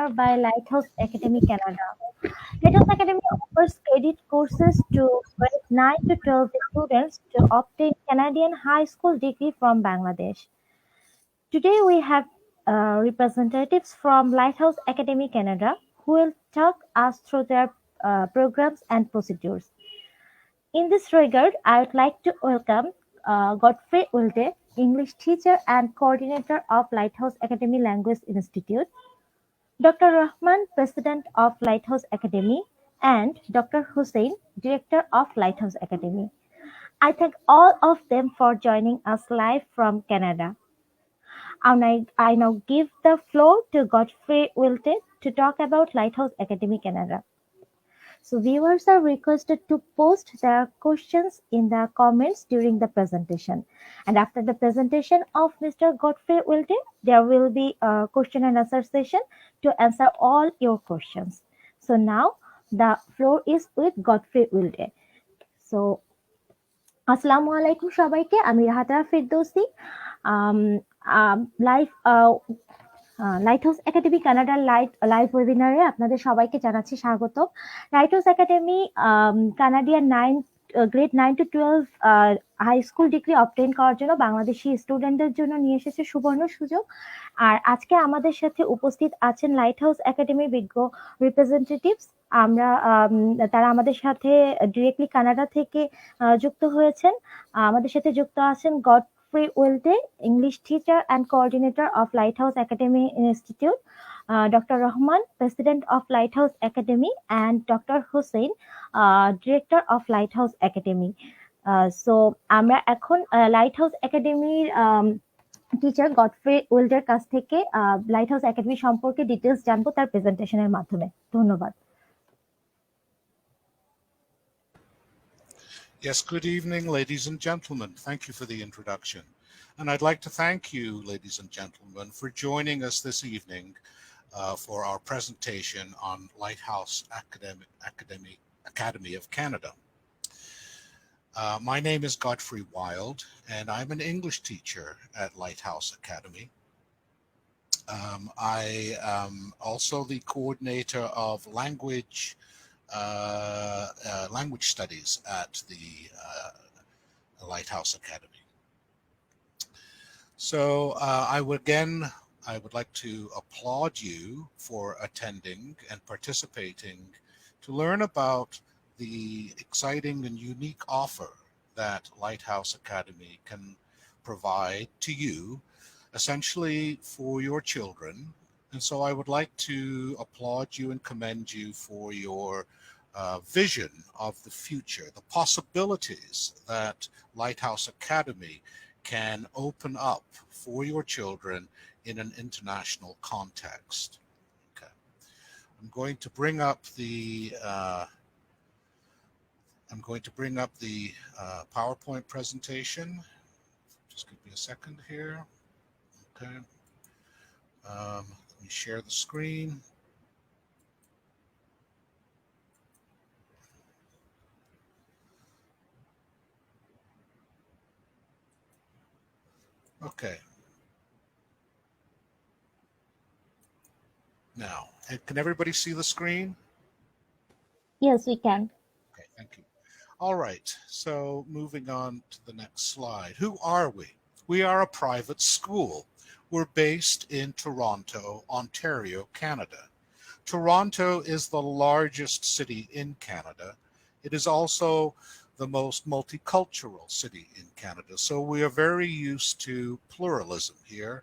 partner by Lighthouse Academy Canada. Lighthouse Academy offers credit courses to grade 9 to 12 students to obtain Canadian high school degree from Bangladesh. Today we have representatives from Lighthouse Academy Canada who will talk us through their programs and procedures. In this regard, I would like to welcome Godfrey Wilde, English teacher and coordinator of Lighthouse Academy Language Institute, Dr. Rahman, president of Lighthouse Academy, and Dr. Hussein, director of Lighthouse Academy. I thank all of them for joining us live from Canada. I now give the floor to Godfrey Wilted to talk about Lighthouse Academy Canada. So viewers are requested to post their questions in the comments during the presentation. And after the presentation of Mr. Godfrey Wilde, there will be a question and answer session to answer all your questions. So now the floor is with Godfrey Wilde. So আসসালামু আলাইকুম সবাইকে, আমি Rahata Ferdousi live Light House Academy কানাডার live ওয়েবিনারে আপনাদের সবাইকে জানাচ্ছি স্বাগত। Light House Academy Canadian grade 9 to 12 high school degree obtain করার জন্য বাংলাদেশি স্টুডেন্টদের জন্য নিয়ে এসেছে সুবর্ণ সুযোগ। আর আজকে আমাদের সাথে উপস্থিত আছেন লাইট হাউস একাডেমির বিজ্ঞ রিপ্রেজেন্টেটিভস। তারা আমাদের সাথে ডিরেক্টলি কানাডা থেকে যুক্ত হয়েছেন। আমাদের সাথে যুক্ত আছেন Godfrey Wilde, English teacher and coordinator of Lighthouse Academy Institute, Dr. Rahman, president of Lighthouse Academy, and Dr. Hussein, director of Lighthouse Academy. So আমরা এখন Lighthouse Academy টিচার গডফ্রে উইল্ডের কাছ থেকে লাইটহাউস একাডেমি সম্পর্কে ডিটেইলস জানবো তার প্রেজেন্টেশনের মাধ্যমে। ধন্যবাদ। Yes, good evening, ladies and gentlemen. Thank you for the introduction. And I'd like to thank you, ladies and gentlemen, for joining us this evening for our presentation on Lighthouse Academy of Canada. My name is Godfrey Wilde, and I'm an English teacher at Lighthouse Academy. I am also the coordinator of language studies at the Lighthouse Academy. So I would like to applaud you for attending and participating to learn about the exciting and unique offer that Lighthouse Academy can provide to you, essentially for your children. And so I would like to applaud you and commend you for your vision of the future, the possibilities that Lighthouse Academy can open up for your children in an international context. Okay. I'm going to bring up the PowerPoint presentation. Just give me a second here. Okay. Let me share the screen. Okay. Now, can everybody see the screen? Yes, we can. Okay, thank you. All right, so moving on to the next slide. Who are we? We are a private school. We're based in Toronto, Ontario, Canada. Toronto is the largest city in Canada. It is also the most multicultural city in Canada. So we are very used to pluralism here.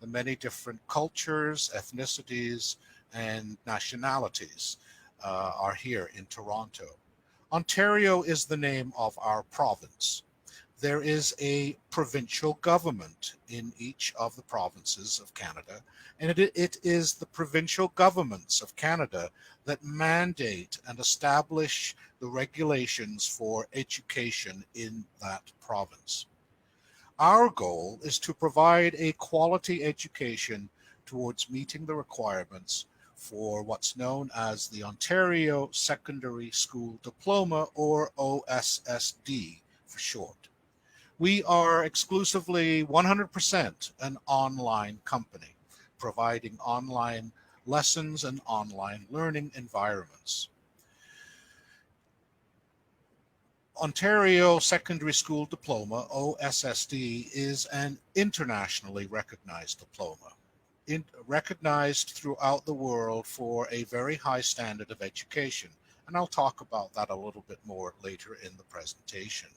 The many different cultures, ethnicities, and nationalities are here in Toronto. Ontario is the name of our province. There is a provincial government in each of the provinces of Canada, and it is the provincial governments of Canada that mandate and establish the regulations for education in that province. Our goal is to provide a quality education towards meeting the requirements for what's known as the Ontario Secondary School Diploma, or OSSD for short. We are exclusively 100% an online company, providing online lessons, and online learning environments. Ontario Secondary School Diploma, OSSD, is an internationally recognized diploma, recognized throughout the world for a very high standard of education. And I'll talk about that a little bit more later in the presentation.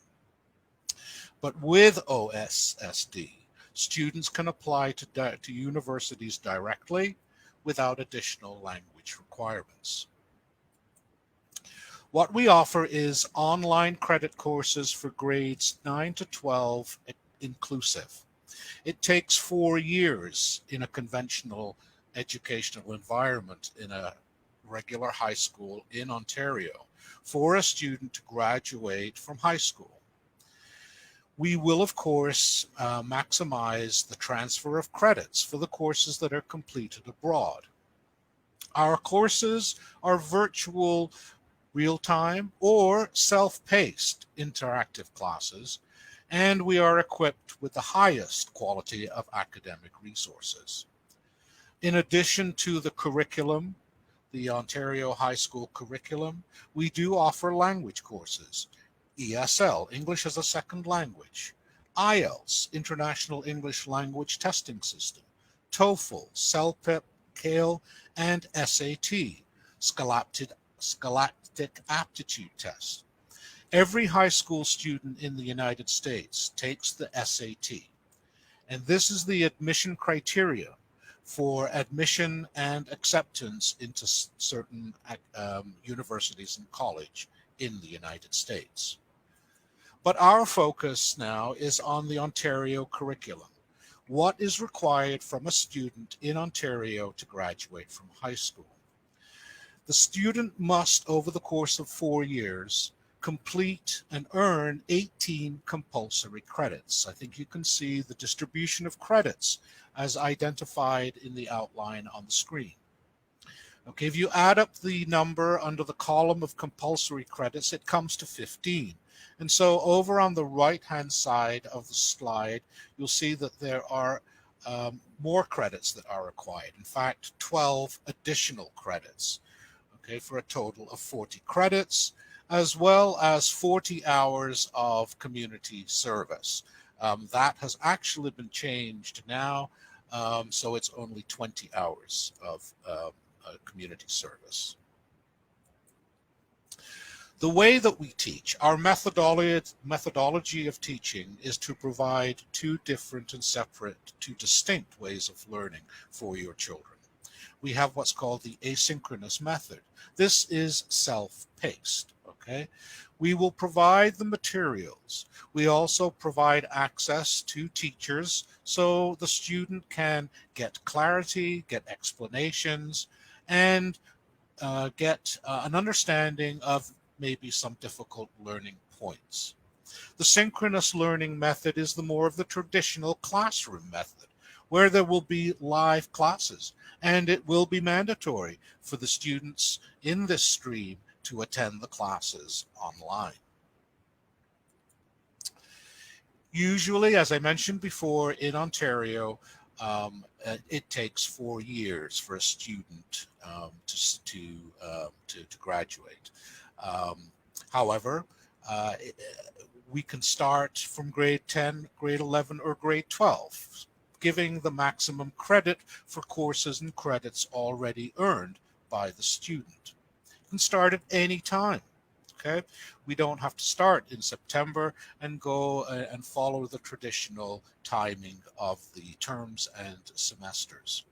But with OSSD, students can apply to universities directly without additional language requirements. What we offer is online credit courses for grades 9 to 12 inclusive. It takes 4 years in a conventional educational environment in a regular high school in Ontario for a student to graduate from high school. We will, of course, maximize the transfer of credits for the courses that are completed abroad. Our courses are virtual, real-time, or self-paced interactive classes, and we are equipped with the highest quality of academic resources. In addition to the curriculum, the Ontario High School curriculum, we do offer language courses. ESL, English as a Second Language, IELTS, International English Language Testing System, TOEFL, CELPIP, CALE, and SAT, Scholastic Aptitude Test. Every high school student in the United States takes the SAT, and this is the admission criteria for admission and acceptance into certain universities and college in the United States. But our focus now is on the Ontario curriculum. What is required from a student in Ontario to graduate from high school? The student must, over the course of 4 years, complete and earn 18 compulsory credits. I think you can see the distribution of credits as identified in the outline on the screen. Okay, if you add up the number under the column of compulsory credits, it comes to 15. And so over on the right-hand side of the slide, you'll see that there are more credits that are required. In fact, 12 additional credits, okay, for a total of 40 credits, as well as 40 hours of community service. That has actually been changed now, so it's only 20 hours of community service. The way that we teach, our methodology of teaching is to provide two different and separate, two distinct ways of learning for your children. We have what's called the asynchronous method. This is self-paced, okay? We will provide the materials. We also provide access to teachers so the student can get clarity, get explanations, and get an understanding of maybe some difficult learning points. The synchronous learning method is the more of the traditional classroom method, where there will be live classes, and it will be mandatory for the students in this stream to attend the classes online. Usually, as I mentioned before, in Ontario, it takes 4 years for a student to graduate. However, we can start from grade 10, grade 11, or grade 12, giving the maximum credit for courses and credits already earned by the student. You can start at any time. Okay, we don't have to start in September and go and follow the traditional timing of the terms and semesters.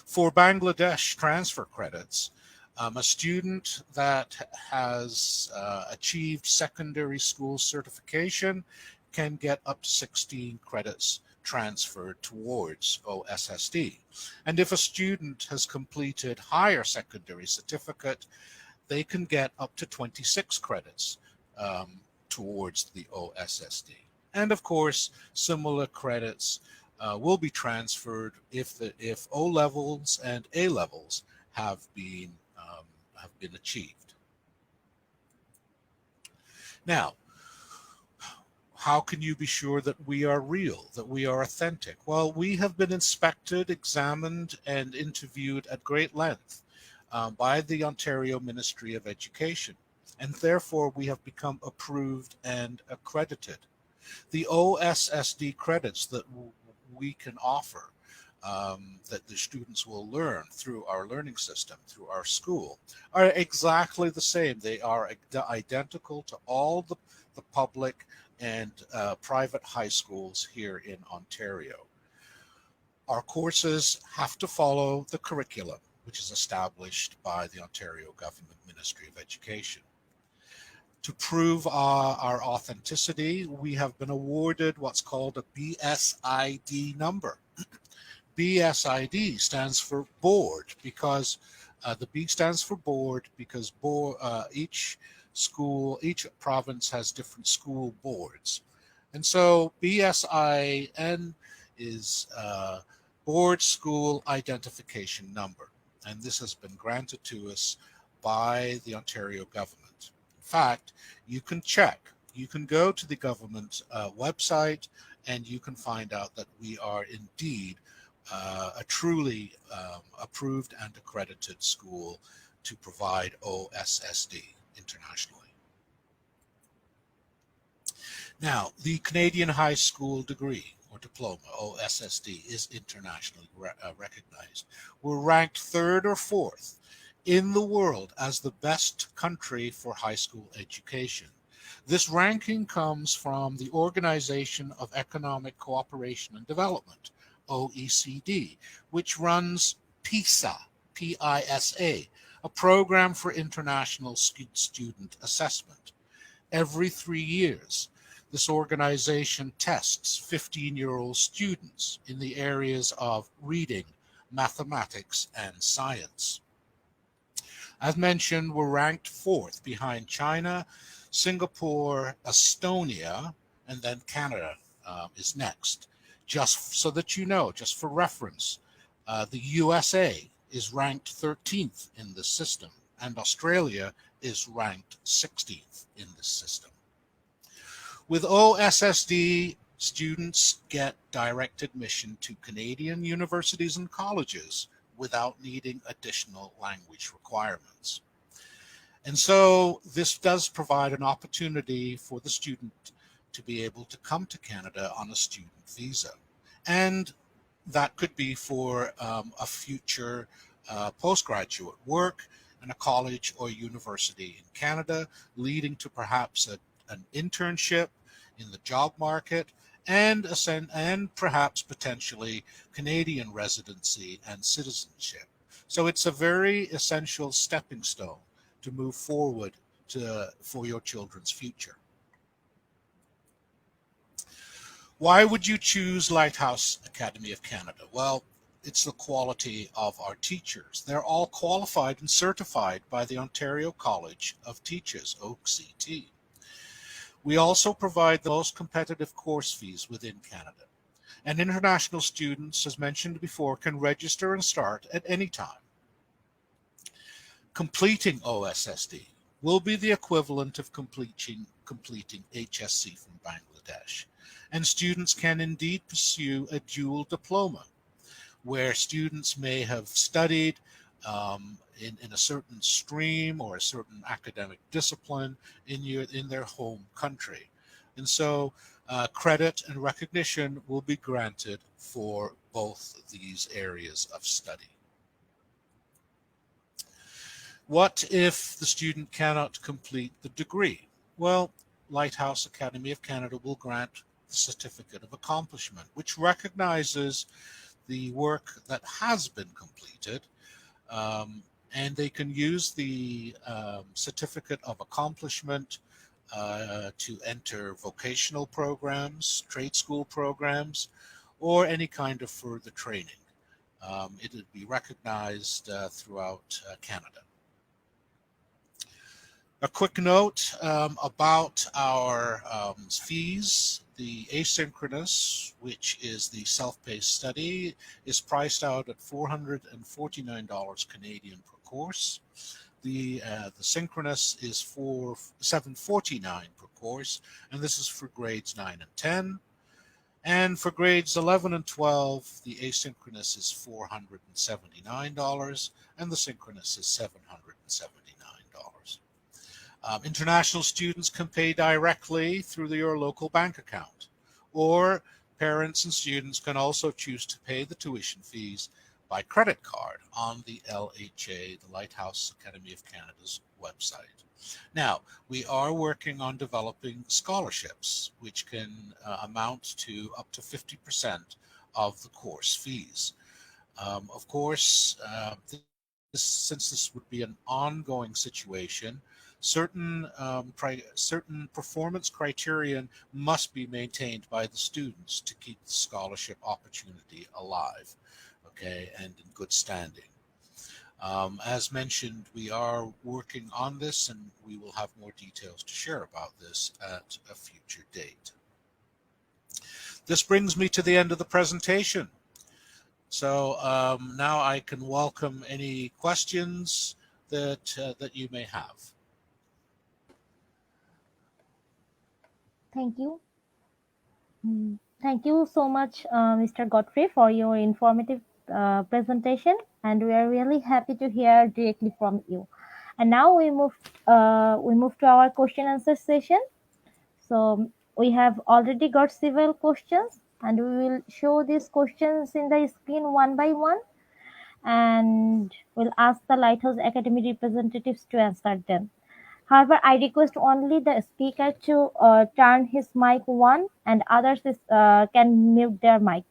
For Bangladesh transfer credits, a student that has achieved secondary school certification can get up to 16 credits transferred towards OSSD. And if a student has completed higher secondary certificate, they can get up to 26 credits towards the OSSD. And of course, similar credits will be transferred if O levels and A levels have been achieved. Now, How can you be sure that we are real, that we are authentic? Well, we have been inspected, examined, and interviewed at great length by the Ontario Ministry of Education, and therefore we have become approved and accredited. The OSSD credits that we can offer, that the students will learn through our learning system, through our school, are exactly the same. They are identical to all the public and private high schools here in Ontario. Our courses have to follow the curriculum, which is established by the Ontario Government Ministry of Education. To prove our authenticity, we have been awarded what's called a BSID number. BSID stands for board because the B stands for board because each school, each province has different school boards. And so BSIN is Board School Identification Number. And this has been granted to us by the Ontario government. In fact, you can check. You can go to the government website and you can find out that we are indeed a truly approved and accredited school to provide OSSD internationally. Now, the Canadian High School degree or diploma, OSSD, is internationally recognized. We're ranked third or fourth in the world as the best country for high school education. This ranking comes from the Organization of Economic Cooperation and Development, OECD, which runs PISA, PISA, a program for international student assessment. Every 3 years, this organization tests 15-year-old students in the areas of reading, mathematics, and science. As mentioned, we're ranked fourth behind China, Singapore, Estonia, and then Canada is next. Just so that you know, just for reference, the USA is ranked 13th in this system, and Australia is ranked 16th in this system. With OSSD, students get direct admission to Canadian universities and colleges without needing additional language requirements. And so this does provide an opportunity for the student to be able to come to Canada on a student visa. And that could be for a future postgraduate work in a college or university in Canada, leading to perhaps an internship in the job market and perhaps potentially Canadian residency and citizenship. So it's a very essential stepping stone to move forward for your children's future. Why would you choose Lighthouse Academy of Canada? Well, it's the quality of our teachers. They're all qualified and certified by the Ontario College of Teachers, OCT. We also provide the most competitive course fees within Canada. And international students, as mentioned before, can register and start at any time. Completing OSSD will be the equivalent of completing HSC from Bangladesh. And students can indeed pursue a dual diploma, where students may have studied in a certain stream or a certain academic discipline in their home country. And so credit and recognition will be granted for both these areas of study. What if the student cannot complete the degree? Well, Lighthouse Academy of Canada will grant the Certificate of Accomplishment, which recognizes the work that has been completed, and they can use the Certificate of Accomplishment to enter vocational programs, trade school programs, or any kind of further training. It would be recognized throughout Canada. A quick note about our fees. The asynchronous, which is the self-paced study, is priced out at $449 Canadian per course. The synchronous is for $749 per course, and this is for grades 9 and 10. And for grades 11 and 12, the asynchronous is $479, and the synchronous is $779. International students can pay directly through your local bank account, or parents and students can also choose to pay the tuition fees by credit card on the LHA, the Lighthouse Academy of Canada's website. Now, we are working on developing scholarships, which can amount to up to 50% of the course fees. Of course, since this would be an ongoing situation, certain performance criterion must be maintained by the students to keep the scholarship opportunity alive, okay, and in good standing. As mentioned, we are working on this, and we will have more details to share about this at a future date. This brings me to the end of the presentation. So now I can welcome any questions that you may have. Thank you. Thank you so much, Mr. Godfrey, for your informative presentation, and we are really happy to hear directly from you. And now we move to our question answer session. So we have already got several questions, and we will show these questions in the screen one by one, and we'll ask the Lighthouse Academy representatives to answer them. However, I request only the speaker to turn his mic on, and others can mute their mic.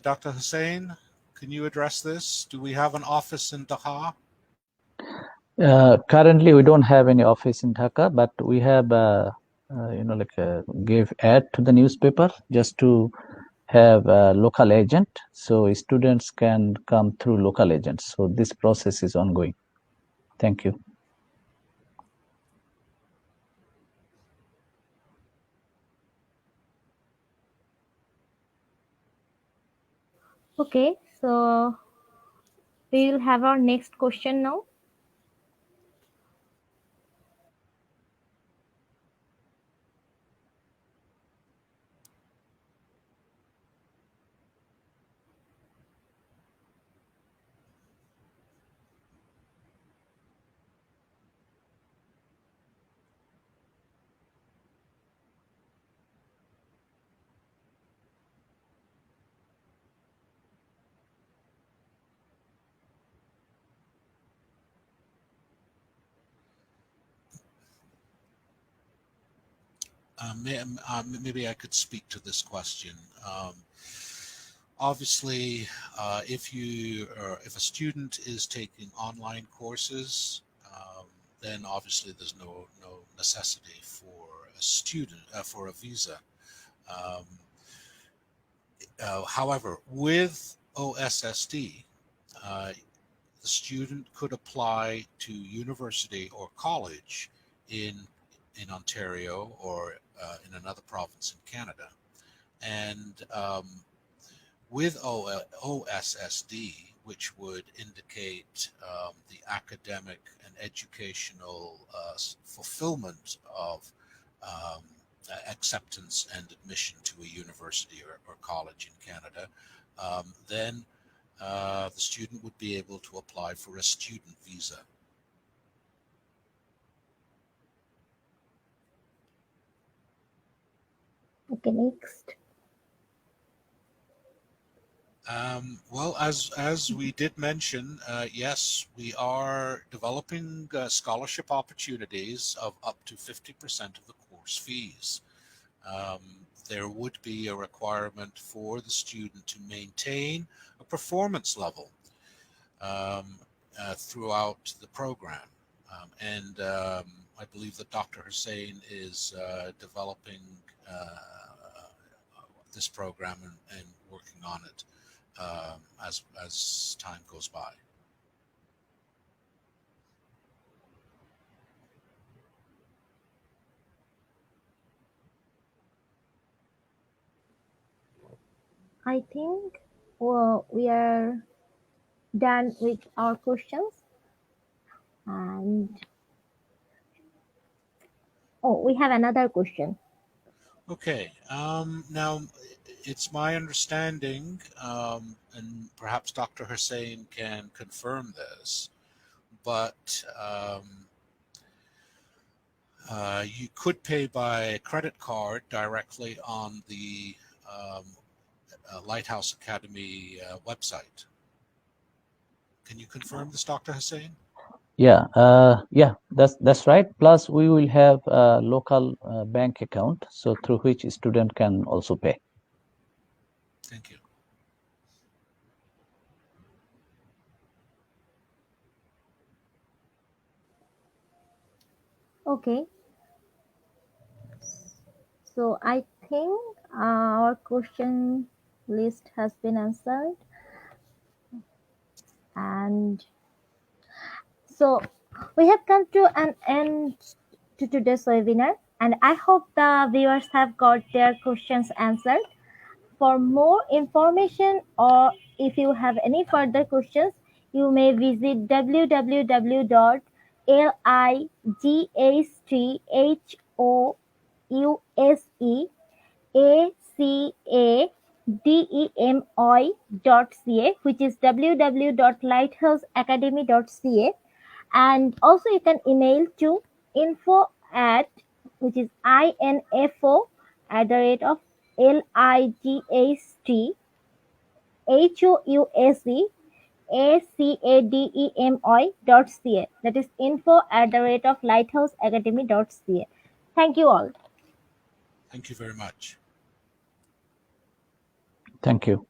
Dr. Hussain, can you address this? Do we have an office in Dhaka? Currently, we don't have any office in Dhaka, but we have, give ad to the newspaper just to have a local agent, so students can come through local agents. So this process is ongoing. Thank you. Okay, so we will have our next question now. Maybe I could speak to this question. Obviously, if a student is taking online courses, then obviously there's no necessity for a student for a visa. Um, However, with OSSD, the student could apply to university or college in Ontario or in another province in Canada, and with OSSD, which would indicate the academic and educational fulfillment of acceptance and admission to a university or college in Canada, then the student would be able to apply for a student visa. Okay, next. Well, as we did mention, yes, we are developing scholarship opportunities of up to 50% of the course fees. There would be a requirement for the student to maintain a performance level throughout the program. I believe that Dr. Hussain is developing this program and working on it as time goes by. I think we are done with our questions. And we have another question. Okay. Now, it's my understanding, and perhaps Dr. Hussein can confirm this, but you could pay by credit card directly on the um, Lighthouse Academy website. Can you confirm this, Dr. Hussein? Yeah, that's right. Plus, we will have a local bank account, so through which student can also pay. Thank you. Okay, so I think our question list has been answered. And so we have come to an end to today's webinar, and I hope the viewers have got their questions answered. For more information, or if you have any further questions, you may visit www.lighthouseacademy.ca, which is www.lighthouseacademy.ca. And also you can email to info at, which is info at the rate of lighthouse.academy.ca. That is info at the rate of lighthouseacademy.ca. Thank you all. Thank you very much. Thank you.